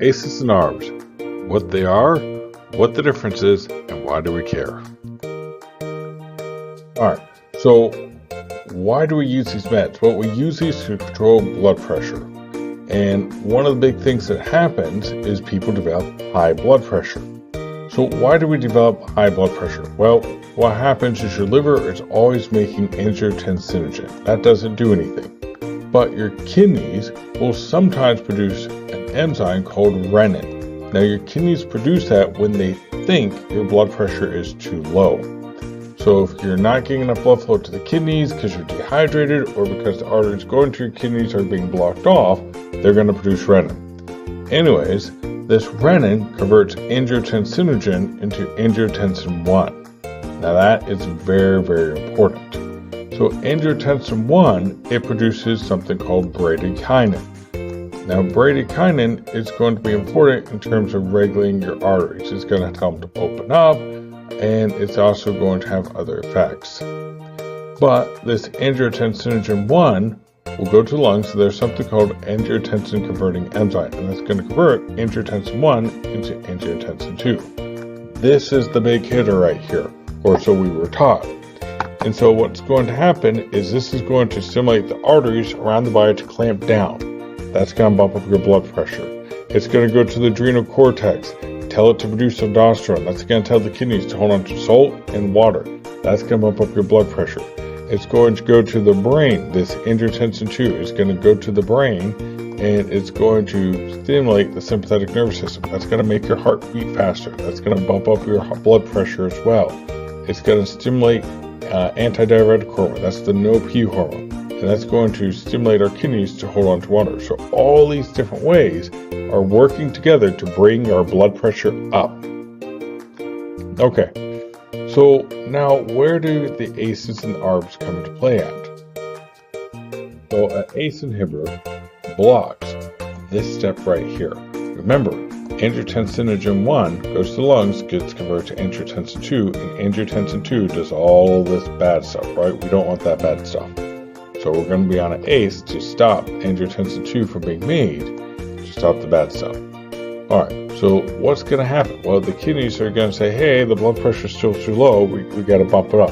ACEs and ARBs, what they are, what the difference is, and why do we care? Alright, so why do we use these meds? Well, we use these to control blood pressure. And one of the big things that happens is people develop high blood pressure. So why do we develop high blood pressure? Well, what happens is your liver is always making angiotensin. That doesn't do anything. But your kidneys will sometimes produce an enzyme called renin. Now your kidneys produce that when they think your blood pressure is too low. So if you're not getting enough blood flow to the kidneys because you're dehydrated or because the arteries going to your kidneys are being blocked off, they're going to produce renin. Anyways, this renin converts angiotensin into angiotensin 1. Now that is very, very important. So angiotensin 1, it produces something called bradykinin. Now bradykinin is going to be important in terms of regulating your arteries. It's going to help them to open up, and it's also going to have other effects. But this angiotensin 1 will go to the lungs, so there's something called angiotensin converting enzyme, and that's going to convert angiotensin 1 into angiotensin 2. This is the big hitter right here, or so we were taught. And so what's going to happen is this is going to stimulate the arteries around the body to clamp down. That's going to bump up your blood pressure. It's going to go to the adrenal cortex, tell it to produce aldosterone. That's going to tell the kidneys to hold on to salt and water. That's going to bump up your blood pressure. It's going to go to the brain. This angiotensin 2 is going to go to the brain, and it's going to stimulate the sympathetic nervous system. That's going to make your heart beat faster. That's going to bump up your blood pressure as well. It's going to stimulate antidiuretic hormone. That's the no-pee hormone. And that's going to stimulate our kidneys to hold on to water. So all these different ways are working together to bring our blood pressure up. Okay, so now where do the ACEs and ARBs come into play at? So an ACE inhibitor blocks this step right here. Remember, angiotensin 1 goes to the lungs, gets converted to angiotensin 2, and angiotensin 2 does all this bad stuff, right? We don't want that bad stuff. So we're going to be on an ACE to stop angiotensin 2 from being made, to stop the bad stuff. Alright, so what's going to happen? Well, the kidneys are going to say, hey, the blood pressure is still too low, we got to bump it up.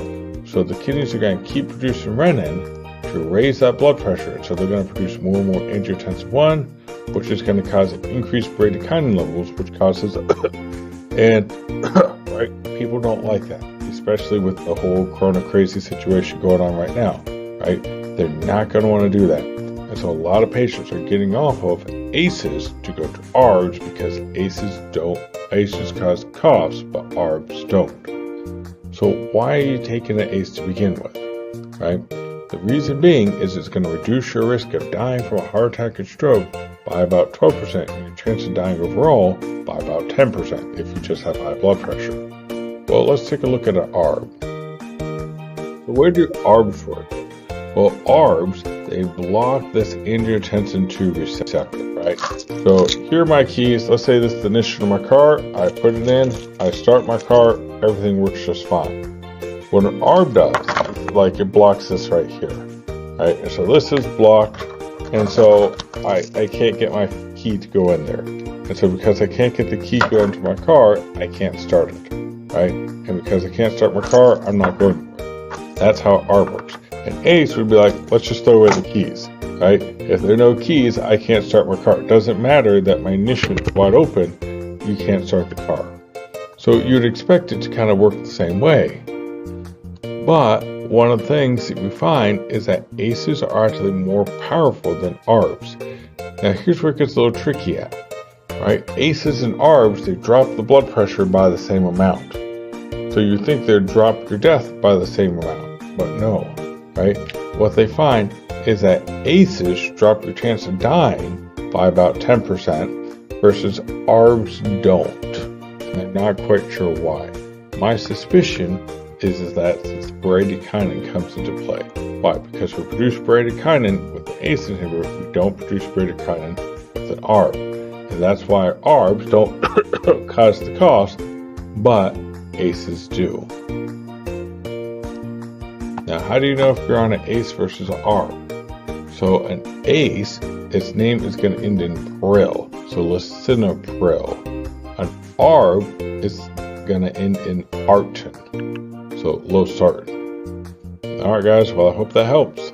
So the kidneys are going to keep producing renin to raise that blood pressure. So they're going to produce more and more angiotensin 1, which is going to cause increased bradykinin levels, which causes, and right, people don't like that, especially with the whole corona crazy situation going on right now, right? They're not going to want to do that. And so a lot of patients are getting off of ACEs to go to ARBs because ACEs cause coughs, but ARBs don't. So why are you taking an ACE to begin with, right? The reason being is it's going to reduce your risk of dying from a heart attack and stroke by about 12% and your chance of dying overall by about 10% if you just have high blood pressure. Well, let's take a look at an ARB. So where do ARBs work? Well, ARBs, they block this angiotensin 2 receptor, right? So here are my keys. Let's say this is the ignition of my car. I put it in, I start my car, everything works just fine. What an ARB does, like it blocks this right here, right? And so this is blocked, and so I can't get my key to go in there. And so because I can't get the key to go into my car, I can't start it, right? And because I can't start my car, I'm not going anywhere. That's how ARB works. An ACE would be like, let's just throw away the keys, right? If there are no keys, I can't start my car. It doesn't matter that my ignition is wide open, you can't start the car. So you'd expect it to kind of work the same way. But one of the things that we find is that ACEs are actually more powerful than ARBs. Now here's where it gets a little tricky at, right? ACEs and ARBs, they drop the blood pressure by the same amount. So you think they'd drop your death by the same amount, but no, right? What they find is that ACEs drop your chance of dying by about 10% versus ARBs don't. And I'm not quite sure why. My suspicion is that this bradykinin comes into play. Why? Because we produce bradykinin with the ACE inhibitor, we don't produce bradykinin with an ARB. And that's why ARBs don't cause the cost, but ACEs do. Now, how do you know if you're on an ACE versus an ARB? So an ACE, its name is going to end in pril. so lisinopril. An Arb is going to end in artan, so losartan. All right, guys. Well, I hope that helps.